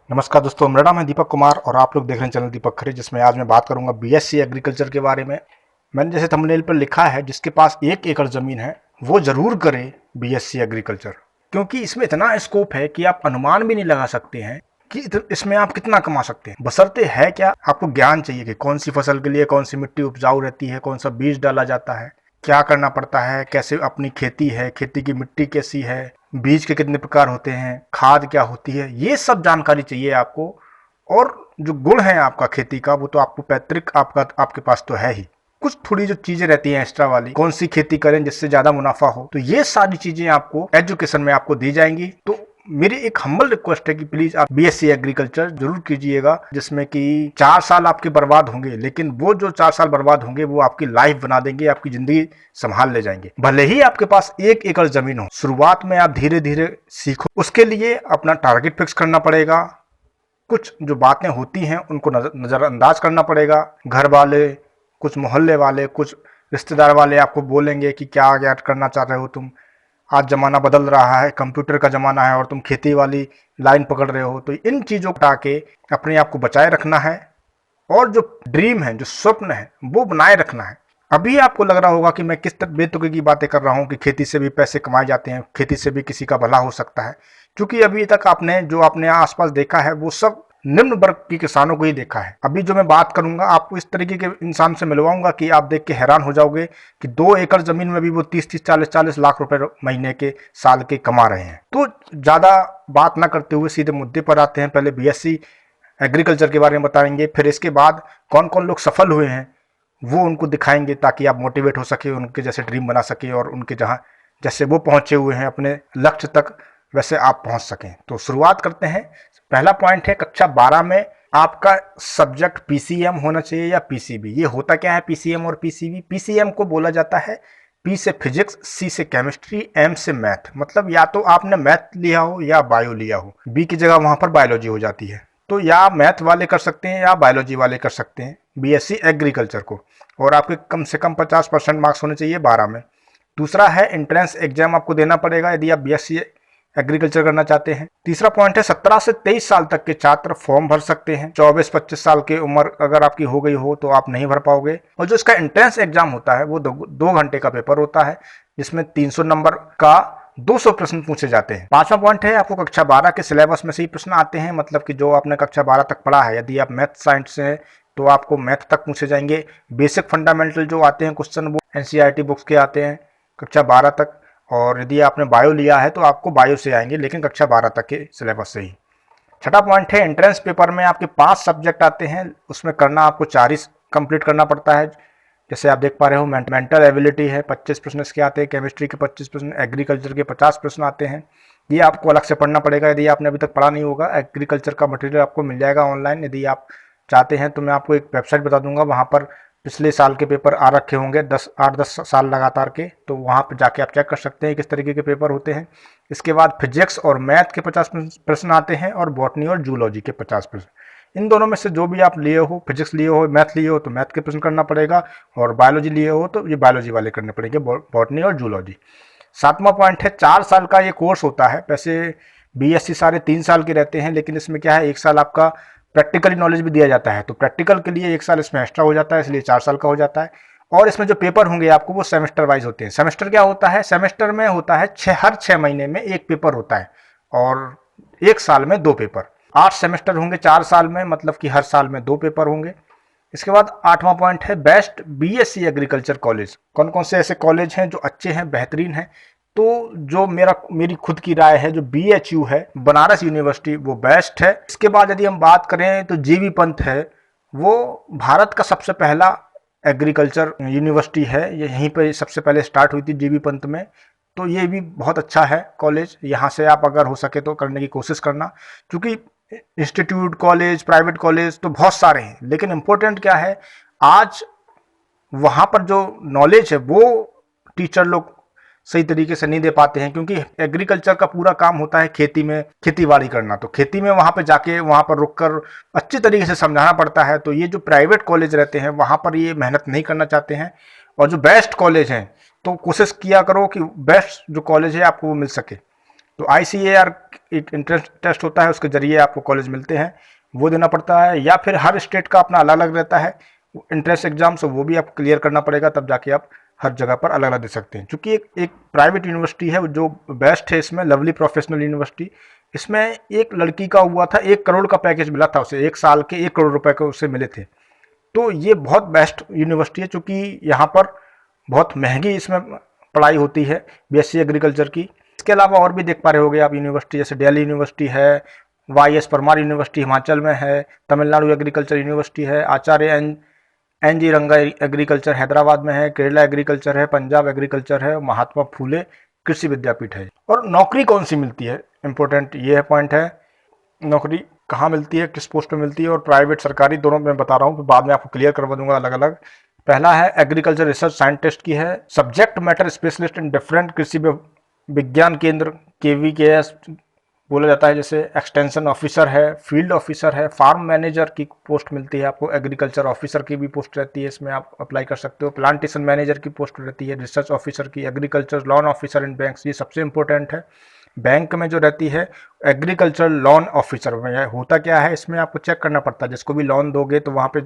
नमस्कार दोस्तों, मेरा नाम है दीपक कुमार और आप लोग देख रहे हैं चैनल दीपक खरे, जिसमें आज मैं बात करूंगा बीएससी एग्रीकल्चर के बारे में। मैंने जैसे थंबनेल पर लिखा है, जिसके पास 1 एकड़ ज़मीन है वो ज़रूर करे बीएससी एग्रीकल्चर, क्योंकि इसमें इतना स्कोप है कि आप अनुमान भी नहीं लगा सकते हैं कि इसमें आप कितना कमा सकते हैं। बशर्ते है क्या, आपको ज्ञान चाहिए कि कौन सी फसल के लिए कौन सी मिट्टी उपजाऊ रहती है, कौन सा बीज डाला जाता है, क्या करना पड़ता है, कैसे अपनी खेती है, खेती की मिट्टी कैसी है, बीज के कितने प्रकार होते हैं, खाद क्या होती है, ये सब जानकारी चाहिए आपको। और जो गुण है आपका खेती का, वो तो आपको पैतृक आपके पास तो है ही। कुछ थोड़ी जो चीजें रहती हैं एक्स्ट्रा वाली, कौन सी खेती करें जिससे ज्यादा मुनाफा हो, तो ये सारी चीजें आपको एजुकेशन में आपको दी जाएंगी। तो मेरी एक हम्बल रिक्वेस्ट है कि प्लीज आप बीएससी एग्रीकल्चर जरूर कीजिएगा, जिसमें कि 4 साल आपके बर्बाद होंगे, लेकिन वो जो 4 साल बर्बाद होंगे वो आपकी लाइफ बना देंगे, आपकी जिंदगी संभाल ले जाएंगे। भले ही आपके पास 1 एकड़ जमीन हो, शुरुआत में आप धीरे धीरे सीखो। उसके लिए अपना टारगेट फिक्स करना पड़ेगा, कुछ जो बातें होती हैं उनको नज़रअंदाज करना पड़ेगा। घर वाले, कुछ मोहल्ले वाले, कुछ रिश्तेदार वाले आपको बोलेंगे कि क्या क्या करना चाह रहे हो तुम, आज ज़माना बदल रहा है, कंप्यूटर का ज़माना है और तुम खेती वाली लाइन पकड़ रहे हो। तो इन चीज़ों को हटा के अपने आप को बचाए रखना है, और जो ड्रीम है, जो स्वप्न है, वो बनाए रखना है। अभी आपको लग रहा होगा कि मैं किस तरह बेतुके की बातें कर रहा हूँ कि खेती से भी पैसे कमाए जाते हैं, खेती से भी किसी का भला हो सकता है, क्योंकि अभी तक आपने जो अपने आसपास देखा है वो सब निम्न वर्ग के किसानों को ही देखा है। अभी जो मैं बात करूंगा आपको इस तरीके के इंसान से मिलवाऊंगा कि आप देख के हैरान हो जाओगे कि 2 एकड़ जमीन में भी वो 30-30, 40-40 लाख रुपए महीने के, साल के कमा रहे हैं। तो ज्यादा बात ना करते हुए सीधे मुद्दे पर आते हैं। पहले बीएससी एग्रीकल्चर के बारे में बताएंगे, फिर इसके बाद कौन कौन लोग सफल हुए हैं वो उनको दिखाएंगे, ताकि आप मोटिवेट हो सके, उनके जैसे ड्रीम बना सके, और उनके जहाँ जैसे वो पहुंचे हुए हैं अपने लक्ष्य तक, वैसे आप पहुंच सकें। तो शुरुआत करते हैं। पहला पॉइंट है, कक्षा 12 में आपका सब्जेक्ट पीसीएम होना चाहिए या पीसीबी। ये होता क्या है पीसीएम और पीसीबी? पीसीएम को बोला जाता है पी से फिजिक्स, सी से केमिस्ट्री, एम से मैथ। मतलब या तो आपने मैथ लिया हो या बायो लिया हो, बी की जगह वहां पर बायोलॉजी हो जाती है। तो या मैथ वाले कर सकते हैं या बायोलॉजी वाले कर सकते हैं बीएससी एग्रीकल्चर को, और आपके कम से कम 50% मार्क्स होने चाहिए 12 में। दूसरा है, एंट्रेंस एग्जाम आपको देना पड़ेगा यदि आप बीएससी एग्रीकल्चर करना चाहते हैं। तीसरा पॉइंट है, 17 से 23 साल तक के छात्र फॉर्म भर सकते हैं। 24-25 साल की उम्र अगर आपकी हो गई हो तो आप नहीं भर पाओगे। और जो इसका एंट्रेंस एग्जाम होता है वो 2 घंटे का पेपर होता है, जिसमें 300 नंबर का 200 प्रश्न पूछे जाते हैं। पांचवा पॉइंट है, आपको कक्षा 12 के सिलेबस में से ही प्रश्न आते हैं, मतलब कि जो आपने कक्षा 12 तक पढ़ा है, यदि आप मैथ साइंस से हैं तो आपको मैथ तक पूछे जाएंगे। बेसिक फंडामेंटल जो आते हैं क्वेश्चन, वो एनसीईआरटी बुक्स के आते हैं कक्षा 12 तक। और यदि आपने बायो लिया है तो आपको बायो से आएंगे, लेकिन कक्षा 12 तक के सिलेबस से ही। छठा पॉइंट है, एंट्रेंस पेपर में आपके 5 सब्जेक्ट आते हैं, उसमें करना आपको 4 ही कंप्लीट करना पड़ता है। जैसे आप देख पा रहे हो, मेंटल एबिलिटी है, 25 प्रश्न इसके आते हैं, केमिस्ट्री के 25 प्रश्न, एग्रीकल्चर के 50 प्रश्न आते हैं। ये आपको अलग से पढ़ना पड़ेगा यदि आपने अभी तक पढ़ा नहीं होगा। एग्रीकल्चर का मटेरियल आपको मिल जाएगा ऑनलाइन, यदि आप चाहते हैं तो मैं आपको एक वेबसाइट बता दूंगा, वहाँ पर पिछले साल के पेपर आ रखे होंगे 8-10 साल लगातार के, तो वहाँ पर जाके आप चेक कर सकते हैं किस तरीके के पेपर होते हैं। इसके बाद फिजिक्स और मैथ के 50 प्रश्न आते हैं, और बॉटनी और जूलॉजी के 50 प्रश्न। इन दोनों में से जो भी आप लिए हो, फिजिक्स लिए हो, मैथ लिए हो तो मैथ के प्रश्न करना पड़ेगा, और बायोलॉजी लिए हो तो ये बायोलॉजी वाले करने पड़ेंगे, बॉटनी और जूलॉजी। सातवां पॉइंट है, 4 साल का ये कोर्स होता है। वैसे बीएससी सारे 3 साल के रहते हैं, लेकिन इसमें क्या है, 1 साल आपका प्रैक्टिकली नॉलेज भी दिया जाता है, तो प्रैक्टिकल के लिए 1 साल इसमें एक्स्ट्रा हो जाता है, इसलिए 4 साल का हो जाता है। और इसमें जो पेपर होंगे आपको वो सेमेस्टर वाइज होते हैं। सेमेस्टर क्या होता है? सेमेस्टर में होता है हर 6 महीने में एक पेपर होता है, और 1 साल में 2 पेपर। 8 सेमेस्टर होंगे 4 साल में, मतलब कि हर साल में 2 पेपर होंगे। इसके बाद 8वां पॉइंट है, बेस्ट बीएससी एग्रीकल्चर कॉलेज। कौन कौन से ऐसे कॉलेज हैं जो अच्छे हैं, बेहतरीन हैं? तो जो मेरी खुद की राय है, जो बीएचयू है, बनारस यूनिवर्सिटी, वो बेस्ट है। इसके बाद यदि हम बात करें तो जीबी पंत है, वो भारत का सबसे पहला एग्रीकल्चर यूनिवर्सिटी है, यहीं पे सबसे पहले स्टार्ट हुई थी जीबी पंत में। तो ये भी बहुत अच्छा है कॉलेज, यहाँ से आप अगर हो सके तो करने की कोशिश करना, क्योंकि इंस्टीट्यूट, कॉलेज, प्राइवेट कॉलेज तो बहुत सारे हैं, लेकिन इम्पोर्टेंट क्या है, आज वहाँ पर जो नॉलेज है वो टीचर लोग सही तरीके से नहीं दे पाते हैं, क्योंकि एग्रीकल्चर का पूरा काम होता है खेती में, खेती-बाड़ी करना। तो खेती में वहाँ पे जाके, वहाँ पर रुककर अच्छी तरीके से समझाना पड़ता है। तो ये जो प्राइवेट कॉलेज रहते हैं वहाँ पर ये मेहनत नहीं करना चाहते हैं। और जो बेस्ट कॉलेज हैं, तो कोशिश किया करो कि बेस्ट जो कॉलेज है आपको वो मिल सके। तो ICAR एक इंट्रेंस टेस्ट होता है, उसके जरिए आपको कॉलेज मिलते हैं, वो देना पड़ता है, या फिर हर स्टेट का अपना अलग अलग रहता है इंट्रेंस एग्जाम्स, वो भी आपको क्लियर करना पड़ेगा, तब जाके आप हर जगह पर अलग अलग दे सकते हैं। क्योंकि एक प्राइवेट यूनिवर्सिटी है जो बेस्ट है इसमें, लवली प्रोफेशनल यूनिवर्सिटी। इसमें एक लड़की का हुआ था 1 करोड़ का पैकेज मिला था उसे, 1 साल के 1 करोड़ रुपए के उसे मिले थे। तो ये बहुत बेस्ट यूनिवर्सिटी है, चूँकि यहाँ पर बहुत महंगी इसमें पढ़ाई होती है BSc एग्रीकल्चर की। इसके अलावा और भी देख पा रहे होगे आप यूनिवर्सिटी, जैसे दिल्ली यूनिवर्सिटी है, YS परमार यूनिवर्सिटी हिमाचल में है, तमिलनाडु एग्रीकल्चर यूनिवर्सिटी है, आचार्य NG रंगा एग्रीकल्चर हैदराबाद में है, केरला एग्रीकल्चर है, पंजाब एग्रीकल्चर है, महात्मा फूले कृषि विद्यापीठ है। और नौकरी कौन सी मिलती है, इंपॉर्टेंट ये है पॉइंट है, नौकरी कहाँ मिलती है, किस पोस्ट में मिलती है, और प्राइवेट सरकारी दोनों मैं बता रहा हूँ, बाद में आपको क्लियर करवा दूंगा अलग अलग। पहला है एग्रीकल्चर रिसर्च साइंटिस्ट की है, subject matter specialist in different कृषि विज्ञान केंद्र KVKS बोला जाता है, जैसे एक्सटेंशन ऑफिसर है, फील्ड ऑफिसर है, फार्म मैनेजर की पोस्ट मिलती है आपको, एग्रीकल्चर ऑफिसर की भी पोस्ट रहती है, इसमें आप अप्लाई कर सकते हो, प्लांटेशन मैनेजर की पोस्ट रहती है, रिसर्च ऑफिसर की, agriculture loan officer in banks, ये सबसे इंपॉर्टेंट है। बैंक में जो रहती है एग्रीकल्चर लोन ऑफिसर में होता क्या है, इसमें आपको चेक करना पड़ता है, जिसको भी लोन दोगे तो वहाँ पे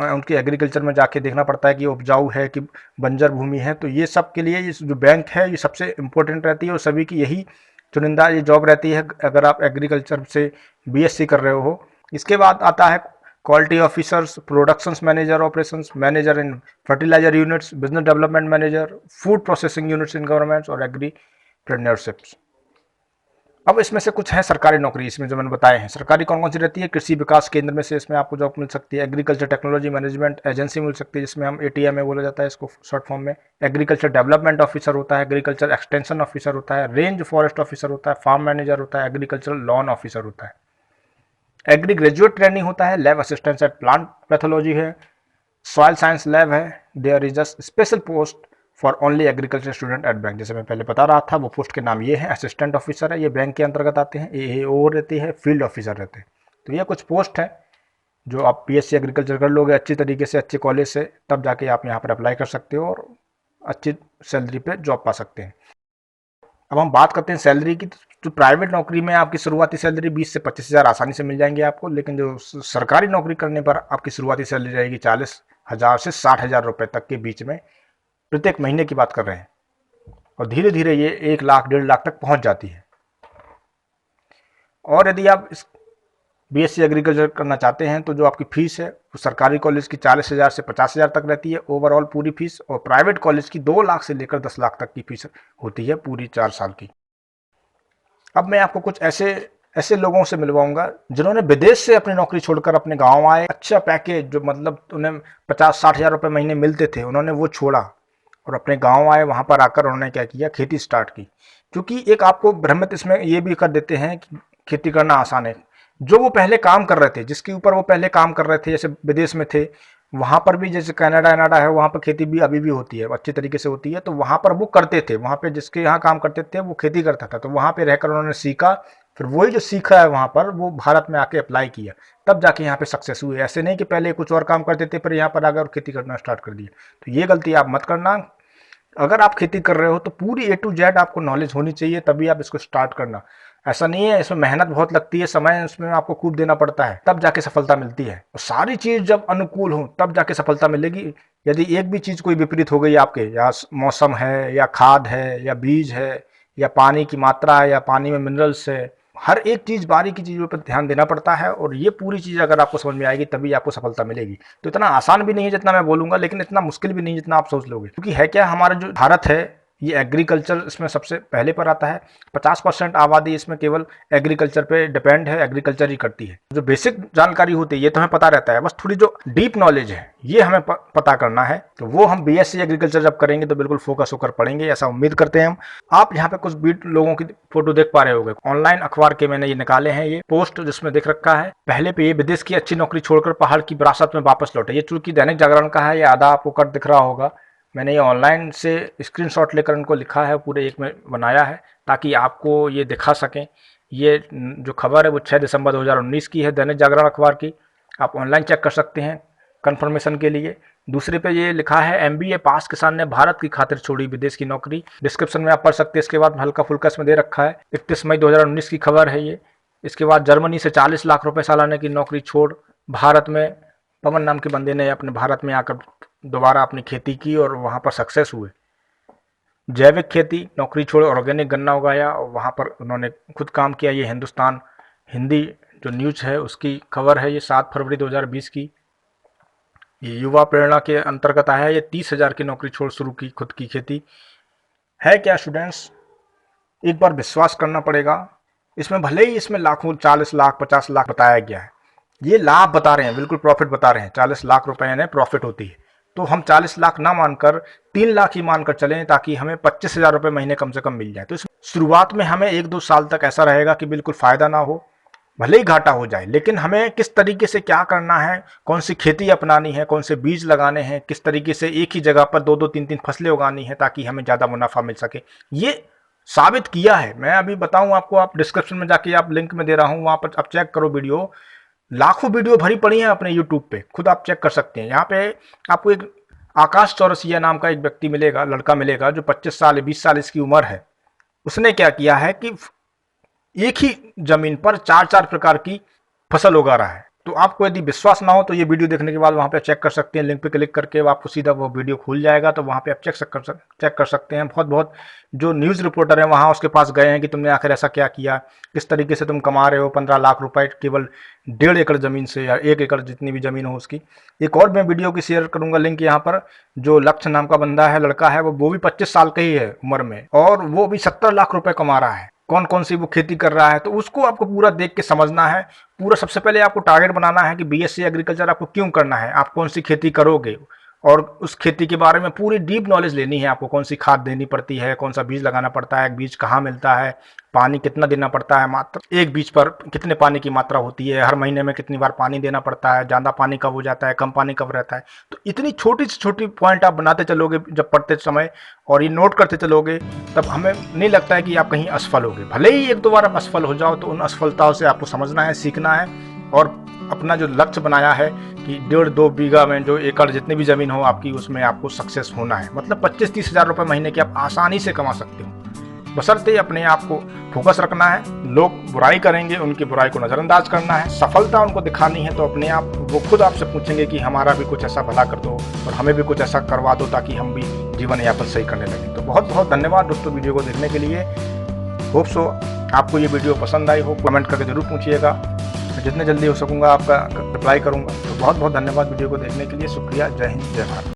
उनके एग्रीकल्चर में जाके देखना पड़ता है कि उपजाऊ है कि बंजर भूमि है। तो ये सब के लिए ये जो बैंक है ये सबसे इम्पोर्टेंट रहती है, और सभी की यही चुनिंदा ये जॉब रहती है अगर आप एग्रीकल्चर से BSc कर रहे हो। इसके बाद आता है quality officers, productions manager, operations manager in fertiliser units, business development manager, food processing units in governments और एग्रीप्रेन्योरशिप्स। अब इसमें से कुछ है सरकारी नौकरी, इसमें जो मैंने बताए हैं सरकारी कौन कौन सी रहती है, कृषि विकास केंद्र में से इसमें आपको जॉब मिल सकती है, एग्रीकल्चर टेक्नोलॉजी मैनेजमेंट एजेंसी मिल सकती है, जिसमें हम ATM बोला जाता है इसको शॉर्ट फॉर्म में, एग्रीकल्चर डेवलपमेंट ऑफिसर होता है, एग्रीकल्चर एक्सटेंशन ऑफिसर होता है, रेंज फॉरेस्ट ऑफिसर होता है, फार्म मैनेजर होता है, एग्रीकल्चर लॉन ऑफिसर होता है, एग्री ग्रेजुएट ट्रेनिंग होता है, lab assistant at plant pathology है, सॉयल साइंस लैब है, there is a special post for only agriculture student at bank, जैसे मैं पहले बता रहा था वो पोस्ट के नाम ये है, असिस्टेंट ऑफिसर है, ये बैंक के अंतर्गत आते हैं, AAO रहती है, फील्ड ऑफिसर रहते हैं। तो ये कुछ पोस्ट है जो आप BSc एग्रीकल्चर कर लोगे अच्छी तरीके से, अच्छे कॉलेज से, तब जाके आप यहाँ पर अप्लाई कर सकते हो और अच्छी सैलरी पे जॉब पा सकते हैं। अब हम बात करते हैं सैलरी की, तो प्राइवेट नौकरी में आपकी शुरुआती सैलरी 20 से 25 हज़ार आसानी से मिल जाएंगे आपको, लेकिन जो सरकारी नौकरी करने पर आपकी शुरुआती सैलरी रहेगी 40,000 से 60,000 रुपये तक के बीच में, प्रत्येक महीने की बात कर रहे हैं, और धीरे धीरे ये 1 लाख 1.5 लाख तक पहुंच जाती है। और यदि आप इस BSc एग्रीकल्चर करना चाहते हैं तो जो आपकी फीस है वो सरकारी कॉलेज की 40,000 से 50,000 तक रहती है ओवरऑल पूरी फीस, और प्राइवेट कॉलेज की 2 लाख से लेकर 10 लाख तक की फीस होती है पूरी 4 साल की। अब मैं आपको कुछ ऐसे लोगों से मिलवाऊंगा जिन्होंने विदेश से अपनी नौकरी छोड़कर अपने गांव आए, अच्छा पैकेज जो मतलब उन्हें 50-60 हज़ार रुपये महीने मिलते थे, उन्होंने वो छोड़ा और अपने गांव आए, वहां पर आकर उन्होंने क्या किया, खेती स्टार्ट की। क्योंकि एक आपको भ्रमित इसमें ये भी कर देते हैं कि खेती करना आसान है, जो वो पहले काम कर रहे थे, जिसके ऊपर वो पहले काम कर रहे थे, जैसे विदेश में थे, वहाँ पर भी जैसे कनाडा है, वहाँ पर खेती भी अभी भी होती है, अच्छी तरीके से होती है, तो वहाँ पर वो करते थे, वहाँ पे जिसके यहाँ काम करते थे वो खेती करता था, तो वहाँ पे रहकर उन्होंने सीखा, फिर वही जो सीखा है वहाँ पर वो भारत में आके अप्लाई किया, तब जाके यहाँ पे सक्सेस हुए। ऐसे नहीं कि पहले कुछ और काम करते थे फिर यहाँ पर आकर खेती करना स्टार्ट कर दिया, तो ये गलती आप मत करना। अगर आप खेती कर रहे हो तो पूरी A to Z आपको नॉलेज होनी चाहिए, तभी आप इसको स्टार्ट करना। ऐसा नहीं है, इसमें मेहनत बहुत लगती है, समय इसमें आपको खूब देना पड़ता है, तब जाके सफलता मिलती है। और सारी चीज़ जब अनुकूल हो तब जाके सफलता मिलेगी। यदि एक भी चीज़ कोई विपरीत हो गई आपके, या मौसम है, या खाद है, या बीज है, या पानी की मात्रा है, या पानी में मिनरल्स है, हर एक चीज़ बारीकी चीज़ों पर ध्यान देना पड़ता है, और ये पूरी चीज़ अगर आपको समझ में आएगी तभी आपको सफलता मिलेगी। तो इतना आसान भी नहीं है जितना मैं बोलूँगा, लेकिन इतना मुश्किल भी नहीं जितना आप सोच लोगे, क्योंकि है क्या, हमारा जो भारत है ये एग्रीकल्चर इसमें सबसे पहले पर आता है। 50% आबादी इसमें केवल एग्रीकल्चर पे डिपेंड है, एग्रीकल्चर ही करती है। जो बेसिक जानकारी होती है ये तो हमें पता रहता है, बस थोड़ी जो डीप नॉलेज है ये हमें पता करना है, तो वो हम BSc एग्रीकल्चर जब करेंगे तो बिल्कुल फोकस होकर पढ़ेंगे, ऐसा उम्मीद करते हैं हम। आप यहाँ पे कुछ बीट लोगों की फोटो देख पा रहे होंगे, ऑनलाइन अखबार के मैंने ये निकाले हैं, ये पोस्ट जिसमें देख रखा है, पहले पे ये विदेश की अच्छी नौकरी छोड़कर पहाड़ की विरासत में वापस लौटे। ये चूंकि दैनिक जागरण का है, ये आधा आपको कट दिख रहा होगा, मैंने ये ऑनलाइन से स्क्रीनशॉट लेकर इनको लिखा है, पूरे एक में बनाया है ताकि आपको ये दिखा सकें। ये जो खबर है वो 6 दिसंबर 2019 की है, दैनिक जागरण अखबार की। आप ऑनलाइन चेक कर सकते हैं कंफर्मेशन के लिए। दूसरे पे ये लिखा है MBA पास किसान ने भारत की खातिर छोड़ी विदेश की नौकरी। डिस्क्रिप्शन में आप पढ़ सकते हैं। इसके बाद हल्का फुल्का इसमें दे रखा है, 31 मई 2019 की खबर है ये। इसके बाद जर्मनी से 40 लाख रुपए सालाने की नौकरी छोड़ भारत में पवन नाम के बंदे ने अपने भारत में आकर दोबारा अपनी खेती की और वहाँ पर सक्सेस हुए। जैविक खेती, नौकरी छोड़ ऑर्गेनिक गन्ना उगाया और वहाँ पर उन्होंने खुद काम किया। ये हिंदुस्तान हिंदी जो न्यूज़ है उसकी खबर है ये 7 फरवरी 2020 की। ये युवा प्रेरणा के अंतर्गत आया है। ये 30,000 की नौकरी छोड़ शुरू की खुद की खेती। है क्या स्टूडेंट्स, एक बार विश्वास करना पड़ेगा। इसमें भले ही इसमें लाखों 40 लाख 50 लाख बताया गया है, ये लाभ बता रहे हैं, बिल्कुल प्रॉफिट बता रहे हैं। 40 लाख रुपए यानी प्रॉफिट होती है, तो हम 40 लाख ना मानकर 3 लाख ही मानकर चलें ताकि हमें 25,000 रुपये महीने कम से कम मिल जाए। तो इस शुरुआत में हमें 1-2 साल तक ऐसा रहेगा कि बिल्कुल फ़ायदा ना हो, भले ही घाटा हो जाए, लेकिन हमें किस तरीके से क्या करना है, कौन सी खेती अपनानी है, कौन से बीज लगाने हैं, किस तरीके से एक ही जगह पर 2-2 3-3 फसलें उगानी है ताकि हमें ज़्यादा मुनाफा मिल सके, ये साबित किया है। मैं अभी बताऊं आपको, आप डिस्क्रिप्शन में जाके आप लिंक में दे रहा हूं, वहां पर आप चेक करो वीडियो, लाखों वीडियो भरी पड़ी हैं अपने यूट्यूब पे, खुद आप चेक कर सकते हैं। यहाँ पे आपको एक आकाश चौरसिया नाम का एक व्यक्ति मिलेगा, लड़का मिलेगा, जो 25 साल 20 साल इसकी उम्र है। उसने क्या किया है कि एक ही जमीन पर 4-4 प्रकार की फसल उगा रहा है। तो आपको यदि विश्वास ना हो तो ये वीडियो देखने के बाद वहाँ पे चेक कर सकते हैं। लिंक पे क्लिक करके आपको सीधा वो वीडियो खुल जाएगा, तो वहाँ पे आप चेक कर सकते हैं। बहुत जो न्यूज़ रिपोर्टर हैं वहाँ उसके पास गए हैं कि तुमने आखिर ऐसा क्या किया, किस तरीके से तुम कमा रहे हो 15 लाख रुपए केवल 1.5 एकड़ ज़मीन से, या 1 एकड़ जितनी भी ज़मीन हो उसकी। एक और मैं वीडियो की शेयर करूँगा लिंक यहाँ पर, जो लक्ष्य नाम का बंदा है, लड़का है, वो भी 25 साल का ही है उम्र में, और वो भी 70 लाख रुपये कमा रहा है। कौन कौन सी वो खेती कर रहा है, तो उसको आपको पूरा देख के समझना है। पूरा सबसे पहले आपको टारगेट बनाना है कि BSc एग्रीकल्चर आपको क्यों करना है, आप कौन सी खेती करोगे, और उस खेती के बारे में पूरी डीप नॉलेज लेनी है आपको। कौन सी खाद देनी पड़ती है, कौन सा बीज लगाना पड़ता है, बीज कहाँ मिलता है, पानी कितना देना पड़ता है, मात्र एक बीज पर कितने पानी की मात्रा होती है, हर महीने में कितनी बार पानी देना पड़ता है, ज़्यादा पानी कब हो जाता है, कम पानी कब रहता है। तो इतनी छोटी से छोटी पॉइंट आप बनाते चलोगे जब पढ़ते समय, और ये नोट करते चलोगे, तब हमें नहीं लगता है कि आप कहीं असफल होगे। भले ही 1-2 बार आप असफल हो जाओ, तो उन असफलताओं से आपको समझना है, सीखना है, और अपना जो लक्ष्य बनाया है कि 1.5-2 बीघा में जो एकड़ जितनी भी ज़मीन हो आपकी, उसमें आपको सक्सेस होना है। मतलब 25-30 हज़ार रुपये महीने की आप आसानी से कमा सकते हो, बशर्ते अपने आप को फोकस रखना है। लोग बुराई करेंगे, उनकी बुराई को नज़रअंदाज करना है। सफलता उनको दिखानी है, तो अपने आप वो खुद आपसे पूछेंगे कि हमारा भी कुछ ऐसा भला कर दो और हमें भी कुछ ऐसा करवा दो ताकि हम भी जीवन यापन सही करने लगें। तो बहुत बहुत धन्यवाद दोस्तों वीडियो को देखने के लिए। होप सो आपको ये वीडियो पसंद आई हो। कमेंट करके ज़रूर पूछिएगा, जितने जल्दी हो सकूँगा आपका रिप्लाई करूँगा। तो बहुत बहुत धन्यवाद वीडियो को देखने के लिए। शुक्रिया। जय हिंद, जय भारत।